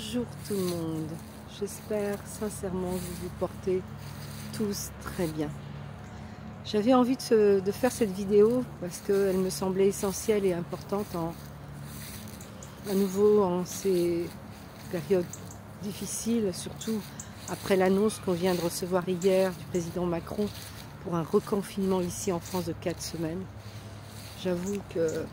Bonjour tout le monde, j'espère sincèrement que vous vous portez tous très bien. J'avais envie de faire cette vidéo parce qu'elle me semblait essentielle et importante à nouveau en ces périodes difficiles, surtout après l'annonce qu'on vient de recevoir hier du président Macron pour un reconfinement ici en France de 4 semaines. J'avoue que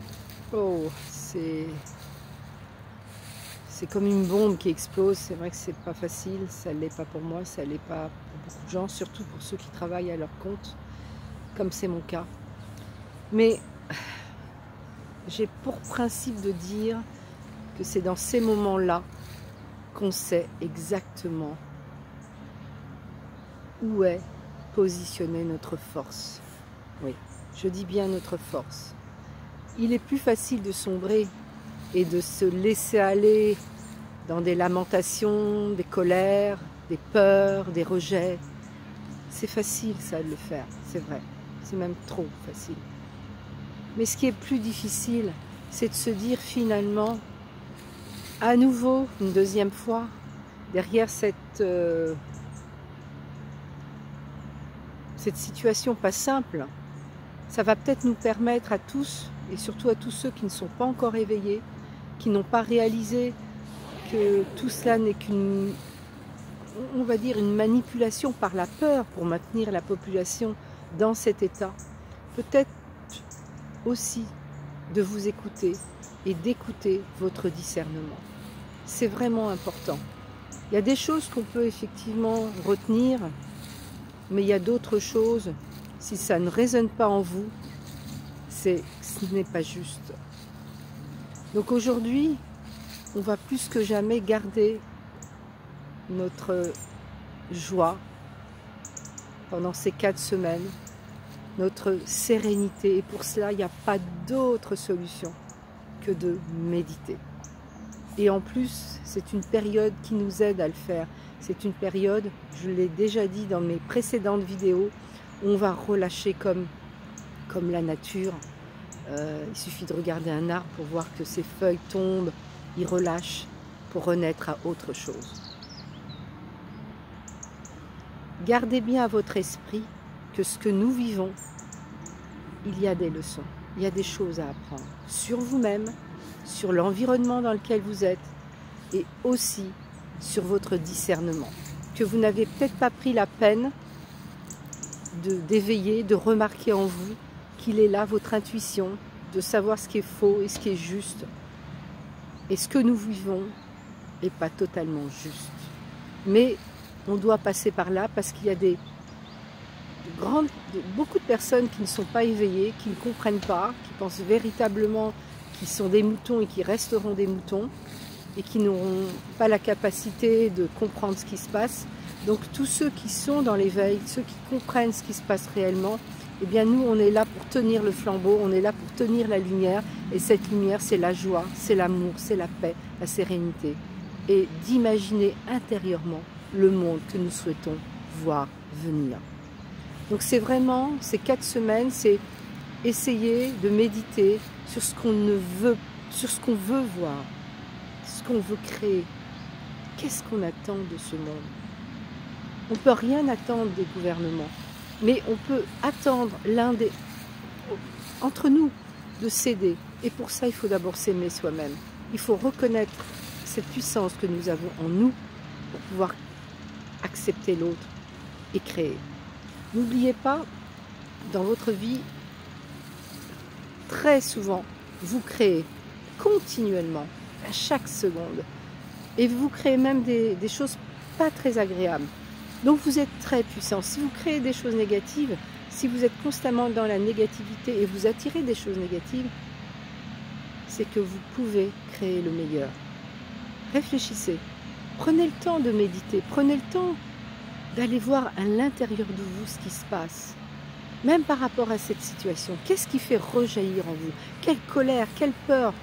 c'est comme une bombe qui explose. C'est vrai que c'est pas facile, ça ne l'est pas pour moi, ça ne l'est pas pour beaucoup de gens, surtout pour ceux qui travaillent à leur compte, comme c'est mon cas. Mais j'ai pour principe de dire que c'est dans ces moments-là qu'on sait exactement où est positionnée notre force. Oui, je dis bien notre force. Il est plus facile de sombrer et de se laisser aller dans des lamentations, des colères, des peurs, des rejets. C'est facile ça de le faire, c'est vrai. C'est même trop facile. Mais ce qui est plus difficile, c'est de se dire finalement, à nouveau, une deuxième fois, derrière cette situation pas simple, ça va peut-être nous permettre à tous, et surtout à tous ceux qui ne sont pas encore éveillés, qui n'ont pas réalisé que tout cela n'est qu'une, on va dire, une manipulation par la peur pour maintenir la population dans cet état. Peut-être aussi de vous écouter et d'écouter votre discernement. C'est vraiment important. Il y a des choses qu'on peut effectivement retenir, mais il y a d'autres choses, si ça ne résonne pas en vous, ce n'est pas juste. Donc aujourd'hui, on va plus que jamais garder notre joie pendant ces 4 semaines, notre sérénité. Et pour cela, il n'y a pas d'autre solution que de méditer. Et en plus, c'est une période qui nous aide à le faire. C'est une période, je l'ai déjà dit dans mes précédentes vidéos, où on va relâcher comme la nature. Il suffit de regarder un arbre pour voir que ses feuilles tombent, il relâche pour renaître à autre chose. Gardez bien à votre esprit que ce que nous vivons, il y a des leçons, il y a des choses à apprendre sur vous-même, sur l'environnement dans lequel vous êtes et aussi sur votre discernement, que vous n'avez peut-être pas pris la peine d'éveiller, de remarquer en vous qu'il est là, votre intuition, de savoir ce qui est faux et ce qui est juste. Et ce que nous vivons n'est pas totalement juste. Mais on doit passer par là parce qu'il y a beaucoup de personnes qui ne sont pas éveillées, qui ne comprennent pas, qui pensent véritablement qu'ils sont des moutons et qui resteront des moutons et qui n'auront pas la capacité de comprendre ce qui se passe. Donc tous ceux qui sont dans l'éveil, ceux qui comprennent ce qui se passe réellement, eh bien nous on est là pour tenir le flambeau, on est là pour tenir la lumière, et cette lumière c'est la joie, c'est l'amour, c'est la paix, la sérénité, et d'imaginer intérieurement le monde que nous souhaitons voir venir. Donc c'est vraiment, ces 4 semaines, c'est essayer de méditer sur ce qu'on sur ce qu'on veut voir, ce qu'on veut créer. Qu'est-ce qu'on attend de ce monde? On ne peut rien attendre des gouvernements, mais on peut attendre entre nous de s'aider. Et pour ça, il faut d'abord s'aimer soi-même. Il faut reconnaître cette puissance que nous avons en nous pour pouvoir accepter l'autre et créer. N'oubliez pas, dans votre vie, très souvent, vous créez continuellement, à chaque seconde. Et vous créez même des choses pas très agréables. Donc vous êtes très puissant. Si vous créez des choses négatives, si vous êtes constamment dans la négativité et vous attirez des choses négatives, c'est que vous pouvez créer le meilleur. Réfléchissez. Prenez le temps de méditer. Prenez le temps d'aller voir à l'intérieur de vous ce qui se passe. Même par rapport à cette situation. Qu'est-ce qui fait rejaillir en vous? Quelle colère, quelle peur?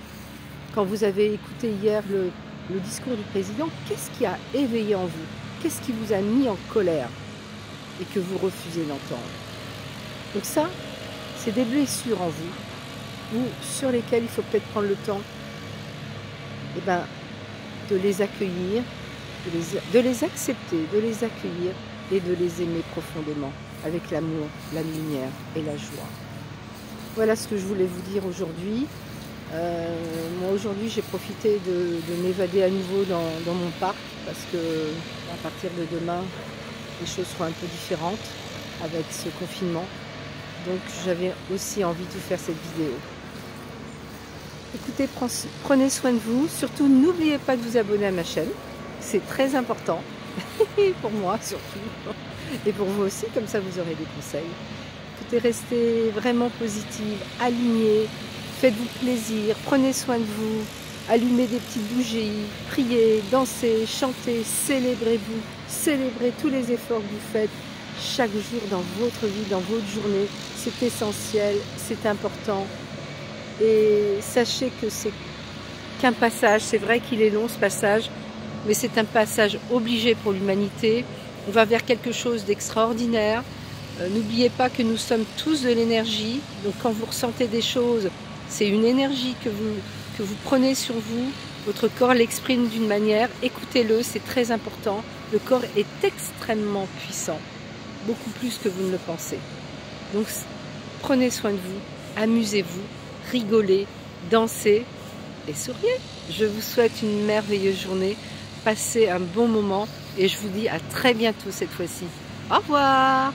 Quand vous avez écouté hier le discours du président, qu'est-ce qui a éveillé en vous? Qu'est-ce qui vous a mis en colère et que vous refusez d'entendre? Donc ça, c'est des blessures en vous, ou sur lesquelles il faut peut-être prendre le temps de les accueillir, de les accepter, de les accueillir et de les aimer profondément avec l'amour, la lumière et la joie. Voilà ce que je voulais vous dire aujourd'hui. Moi aujourd'hui j'ai profité de m'évader à nouveau dans mon parc parce que à partir de demain les choses seront un peu différentes avec ce confinement. Donc j'avais aussi envie de vous faire cette vidéo. Écoutez, prenez soin de vous. Surtout n'oubliez pas de vous abonner à ma chaîne. C'est très important. Pour moi surtout. Et pour vous aussi, comme ça vous aurez des conseils. Écoutez, restez vraiment positive, alignée. Faites-vous plaisir, prenez soin de vous, allumez des petites bougies, priez, dansez, chantez, célébrez-vous, célébrez tous les efforts que vous faites chaque jour dans votre vie, dans votre journée. C'est essentiel, c'est important. Et sachez que c'est qu'un passage, c'est vrai qu'il est long ce passage, mais c'est un passage obligé pour l'humanité. On va vers quelque chose d'extraordinaire. N'oubliez pas que nous sommes tous de l'énergie, donc quand vous ressentez des choses, c'est une énergie que vous prenez sur vous, votre corps l'exprime d'une manière, écoutez-le, c'est très important. Le corps est extrêmement puissant, beaucoup plus que vous ne le pensez. Donc prenez soin de vous, amusez-vous, rigolez, dansez et souriez. Je vous souhaite une merveilleuse journée, passez un bon moment et je vous dis à très bientôt cette fois-ci. Au revoir!